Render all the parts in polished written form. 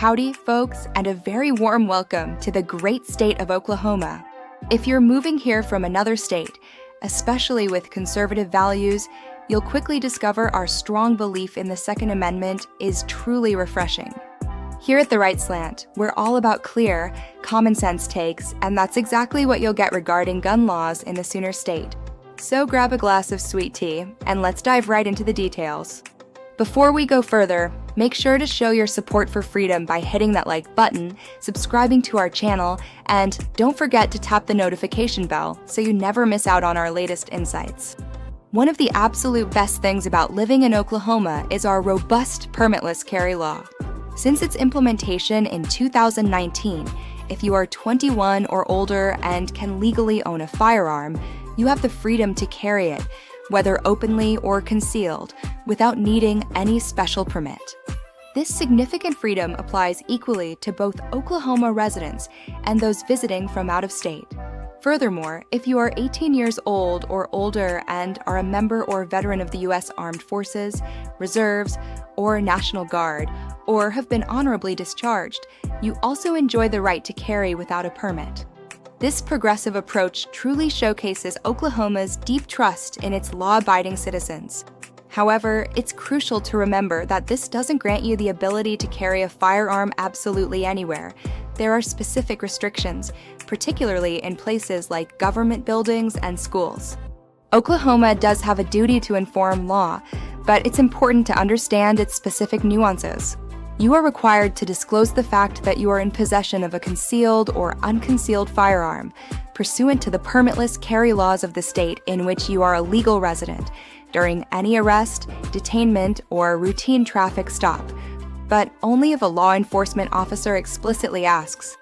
Howdy, folks, and a very warm welcome to the great state of Oklahoma. If you're moving here from another state, especially with conservative values, you'll quickly discover our strong belief in the Second Amendment is truly refreshing. Here at The Right Slant, we're all about clear, common sense takes, and that's exactly what you'll get regarding gun laws in the Sooner State. So grab a glass of sweet tea, and let's dive right into the details. Before we go further, make sure to show your support for freedom by hitting that like button, subscribing to our channel, and don't forget to tap the notification bell so you never miss out on our latest insights. One of the absolute best things about living in Oklahoma is our robust permitless carry law. Since its implementation in 2019, if you are 21 or older and can legally own a firearm, you have the freedom to carry it, whether openly or concealed, without needing any special permit. This significant freedom applies equally to both Oklahoma residents and those visiting from out of state. Furthermore, if you are 18 years old or older and are a member or veteran of the U.S. Armed Forces, Reserves, or National Guard, or have been honorably discharged, you also enjoy the right to carry without a permit. This progressive approach truly showcases Oklahoma's deep trust in its law-abiding citizens. However, it's crucial to remember that this doesn't grant you the ability to carry a firearm absolutely anywhere. There are specific restrictions, particularly in places like government buildings and schools. Oklahoma does have a duty to inform law, but it's important to understand its specific nuances. You are required to disclose the fact that you are in possession of a concealed or unconcealed firearm, pursuant to the permitless carry laws of the state in which you are a legal resident, during any arrest, detainment, or routine traffic stop, but only if a law enforcement officer explicitly asks.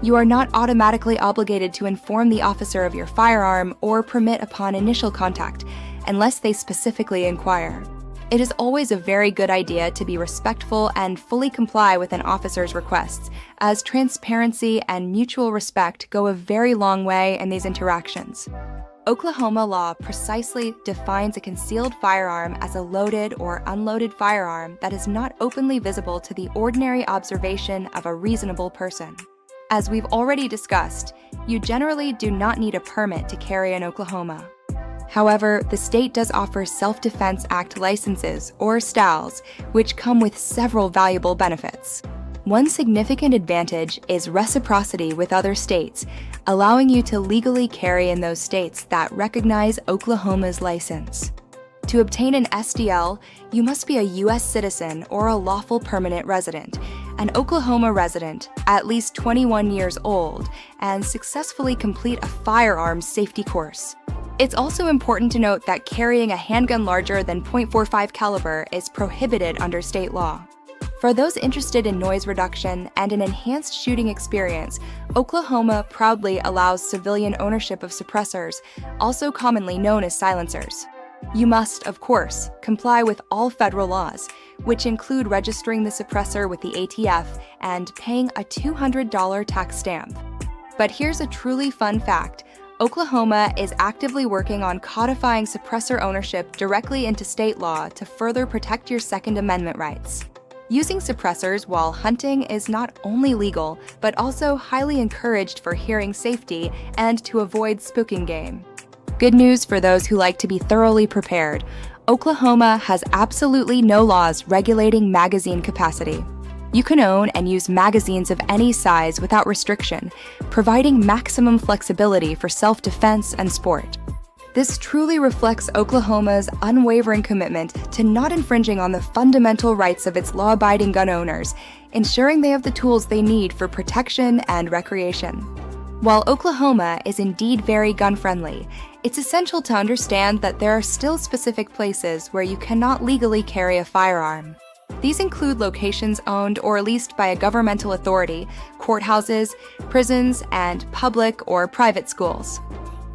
You are not automatically obligated to inform the officer of your firearm or permit upon initial contact, unless they specifically inquire. It is always a very good idea to be respectful and fully comply with an officer's requests, as transparency and mutual respect go a very long way in these interactions. Oklahoma law precisely defines a concealed firearm as a loaded or unloaded firearm that is not openly visible to the ordinary observation of a reasonable person. As we've already discussed, you generally do not need a permit to carry in Oklahoma. However, the state does offer Self-Defense Act licenses, or STALs, which come with several valuable benefits. One significant advantage is reciprocity with other states, allowing you to legally carry in those states that recognize Oklahoma's license. To obtain an SDL, you must be a U.S. citizen or a lawful permanent resident, an Oklahoma resident, at least 21 years old, and successfully complete a firearms safety course. It's also important to note that carrying a handgun larger than .45 caliber is prohibited under state law. For those interested in noise reduction and an enhanced shooting experience, Oklahoma proudly allows civilian ownership of suppressors, also commonly known as silencers. You must, of course, comply with all federal laws, which include registering the suppressor with the ATF and paying a $200 tax stamp. But here's a truly fun fact. Oklahoma is actively working on codifying suppressor ownership directly into state law to further protect your Second Amendment rights. Using suppressors while hunting is not only legal, but also highly encouraged for hearing safety and to avoid spooking game. Good news for those who like to be thoroughly prepared. Oklahoma has absolutely no laws regulating magazine capacity. You can own and use magazines of any size without restriction, providing maximum flexibility for self-defense and sport. This truly reflects Oklahoma's unwavering commitment to not infringing on the fundamental rights of its law-abiding gun owners, ensuring they have the tools they need for protection and recreation. While Oklahoma is indeed very gun-friendly, it's essential to understand that there are still specific places where you cannot legally carry a firearm. These include locations owned or leased by a governmental authority, courthouses, prisons, and public or private schools.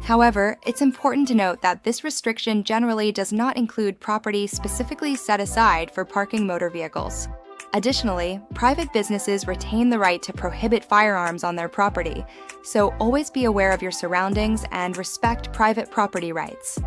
However, it's important to note that this restriction generally does not include property specifically set aside for parking motor vehicles. Additionally, private businesses retain the right to prohibit firearms on their property, so always be aware of your surroundings and respect private property rights.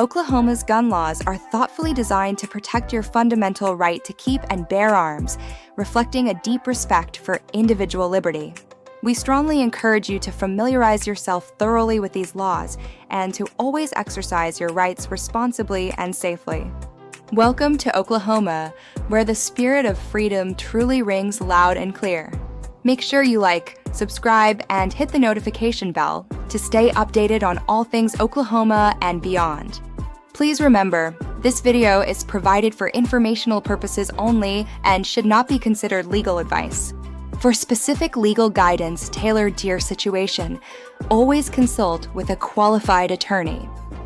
Oklahoma's gun laws are thoughtfully designed to protect your fundamental right to keep and bear arms, reflecting a deep respect for individual liberty. We strongly encourage you to familiarize yourself thoroughly with these laws and to always exercise your rights responsibly and safely. Welcome to Oklahoma, where the spirit of freedom truly rings loud and clear. Make sure you like, subscribe, and hit the notification bell to stay updated on all things Oklahoma and beyond. Please remember, this video is provided for informational purposes only and should not be considered legal advice. For specific legal guidance tailored to your situation, always consult with a qualified attorney.